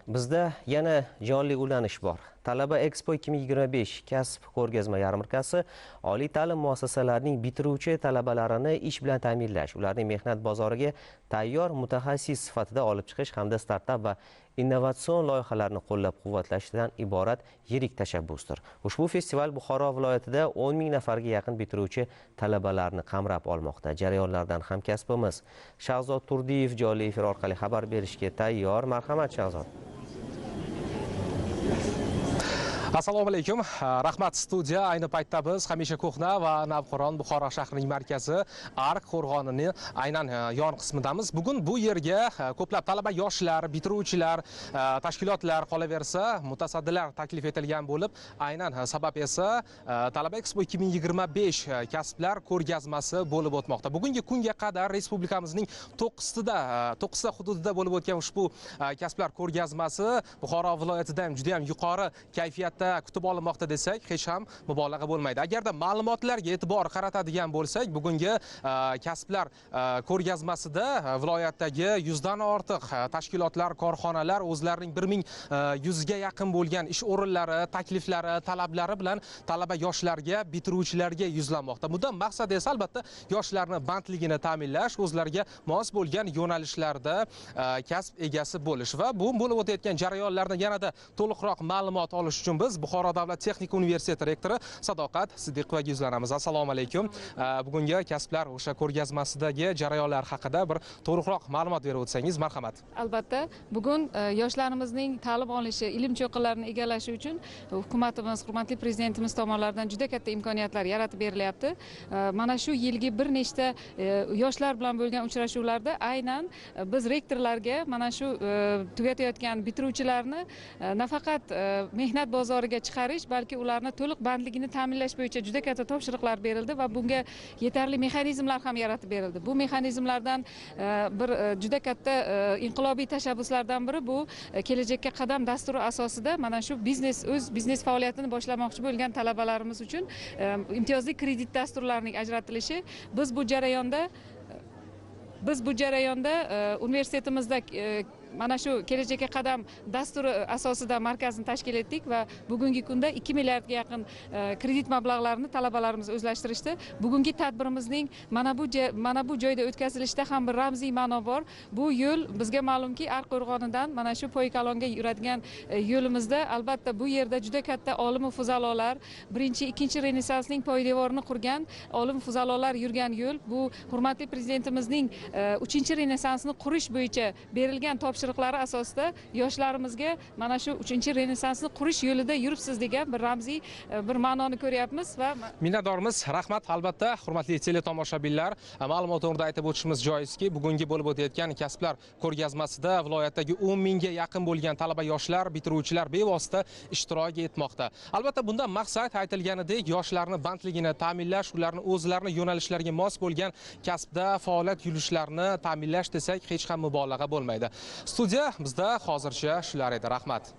Bizda yana jonli ulanish bor. Talaba Expo 2025 kasb ko'rgazma yarmarkasi oliy ta'lim muassasalarining bitiruvchi talabalarini ish bilan ta'minlash, ularning mehnat bozoriga tayyor mutaxassis sifatida olib chiqish hamda startap va innovatsion loyihalarni qo'llab-quvvatlashdan iborat yirik tashabbusdir. Ushbu festival Buxoro viloyatida 10 ming nafarga yaqin bitiruvchi talabalarni qamrab olmoqda. Jarayonlardan hamkasbimiz Shahzod Turdiyev jonli efir orqali xabar berishga tayyor. Marhamat Shahzod. Assalomu alaykum. Rahmat studiya. Ayni paytda biz hamisha ko'hna va Navqiron Buxoro shahrining markazi Ark qo'rg'onining aynan yon qismidamiz. Bugun bu yerga ko'plab talaba yoshlar, bitiruvchilar, tashkilotlar, qolaversa mutasaddilar taklif etilgan bo'lib, aynan sabab esa Talaba Expo 2025 kasblar ko'rgazmasi bo'lib o'tmoqda. Bugungi kunga qadar respublikamizning 9 ta hududida bo'lib o'tgan ushbu kasblar ko'rgazmasi Buxoro viloyatida ham juda ham yuqori kayfiyatda kutib olinmoqda desak, hech ham mubolag'a bo'lmaydi. Agarda ma'lumotlarga e'tibor qaratadigan bo'lsak, bugungi kasblar ko'rgazmasida viloyatdagi 100 dan ortiq tashkilotlar, korxonalar o'zlarining 1100 ga yaqin bo'lgan ish o'rinlari, takliflari, talablari bilan talaba yoshlarga, bitiruvchilarga yuzlanmoqda. Bundan maqsad esa albatta yoshlarni bandligini ta'minlash, o'zlariga mos bo'lgan yo'nalishlarda kasb egasi bo'lish va bu bo'lib o'tayotgan jarayonlarni yanada to'liqroq ma'lumot olish uchun biz Buxoro davlat texnika universiteti rektori Sadoqat Siddiqovaga yuzlanamiz. Assalomu alaykum. Bugungi kasblar o'sha ko'rgazmasidagi jarayonlar haqida bir to'liqroq ma'lumot berib o'tsangiz, marhamat. Albatta, bugun yoshlarimizning ta'lim olishi, ilm cho'qqalarini egallashi uchun hukumatimiz, hurmatli prezidentimiz tomonidan juda katta imkoniyatlar yaratib berilyapti. Mana shu yilgi bir nechta yoshlar bilan bo'lgan uchrashuvlarda aynan biz rektorlarga mana shu tugatayotgan bitiruvchilarni nafaqat mehnat bozoriga chiqarish, balki ularni to'liq bandligini ta'minlash bo'yicha juda katta topshiriqlar berildi va bunga yetarli mexanizmlar ham yaratib berildi. Bu mexanizmlardan bir juda katta inqilobiy tashabbuslardan biri bu kelajakka qadam dasturi asosida mana shu o'z biznes faoliyatini boshlamoqchi bo'lgan talabalarimiz uchun imtiyozli kredit dasturlarining ajratilishi. Biz bu jarayonda universitetimizda mana shu kelajakka qadam dasturi asosida markazni tashkil etdik va bugungi kunda 2 milliardga yaqin kredit mablag'larini talabalarimiz o'zlashtirishdi. Bugungi tadbirimizning mana bu joyda o'tkazilishida ham bir ramziy ma'no bor. Bu yo'l bizga ma'lumki Ark qo'rg'onidan mana shu Poykalonga yuradigan yo'limizda albatta bu yerda juda katta olim fuzalolar, birinchi, ikkinchi Renesansning poydevorini qurgan olim fuzalolar yurgan yo'l. Bu hurmatli prezidentimizning 3-Renesansni qurish bo'yicha berilgan topshiriqlari asosida yoshlarimizga mana shu 3-Renesansni qurish yo'lida yuribsiz degan bir ramziy bir ma'noni ko'ryapmiz va minnatdormiz. Rahmat. Albatta, hurmatli teletomoshabinlar, ma'lumot o'rnida aytib o'tishimiz joizki, bugungi bo'lib o'tayotgan kasblar ko'rgazmasida viloyatdagi 10 mingga yaqin bo'lgan talaba yoshlar, bitiruvchilar bevosita ishtirok etmoqda. Albatta, bundan maqsad aytilganidek yoshlarni bandligini ta'minlash, ularni o'zlarini yo'nalishlariga mos bo'lgan kasbda faoliyat yurishlarini ta'minlash desak, hech ham mubolag'a bo'lmaydi. Studiya bizda hozircha shular edi. Rahmat.